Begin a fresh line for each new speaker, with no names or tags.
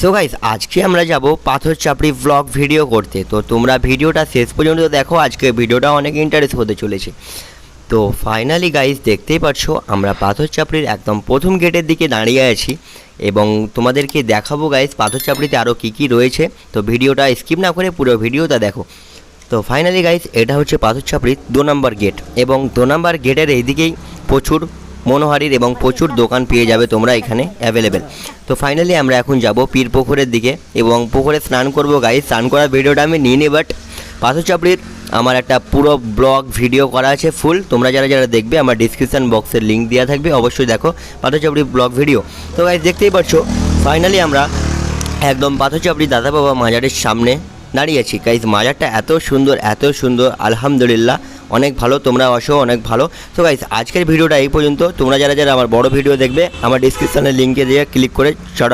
So guys আজকে আমরা যাব পাথর চাপড়ি ব্লগ ভিডিও করতে। তো তোমরা ভিডিওটা শেষ পর্যন্ত দেখো, আজকে ভিডিওটা অনেক ইন্টারেস্ট হতে চলেছে। তো ফাইনালি গাইস দেখতেই পাচ্ছো আমরা পাথর চাপড়ির একদম প্রথম গেটের দিকে দাঁড়িয়ে আছি এবং তোমাদেরকে দেখাবো গাইস পাথর চাপড়িতে আরও কী কী রয়েছে। তো ভিডিওটা স্কিপ না করে পুরো ভিডিওটা দেখো। তো ফাইনালি গাইস এটা হচ্ছে পাথর চাপড়ির 2 নম্বর গেট এবং 2 নম্বর গেটের এইদিকেই প্রচুর মনোহারির এবং প্রচুর দোকান পেয়ে যাবে তোমরা এখানে অ্যাভেলেবেল। তো ফাইনালি আমরা এখন যাব পীর পুকুরের দিকে এবং পুকুরে স্নান করব গাইস। স্নান করার ভিডিওটা আমি নিয়ে নিই, বাট পাথর চাপড়ির আমার একটা পুরো ব্লগ ভিডিও করা আছে ফুল। তোমরা যারা যারা দেখবে আমার ডিসক্রিপশান বক্সের লিঙ্ক দেওয়া থাকবে, অবশ্যই দেখো পাথর চাপড়ির ব্লগ ভিডিও। তো গাইস দেখতেই পাচ্ছো ফাইনালি আমরা একদম পাথর চাপড়ি দাদা বাবা মাজারের সামনে দাঁড়িয়েছি। গাইস মাজারটা এত সুন্দর আলহামদুলিল্লাহ, অনেক ভালো। তোমরা আসো, অনেক ভালো। তো গাইস আজকের ভিডিওটা এই পর্যন্ত। তোমরা যারা যারা আমার বড় ভিডিও দেখবে আমার ডিসক্রিপশানে লিঙ্কে দিয়ে ক্লিক করে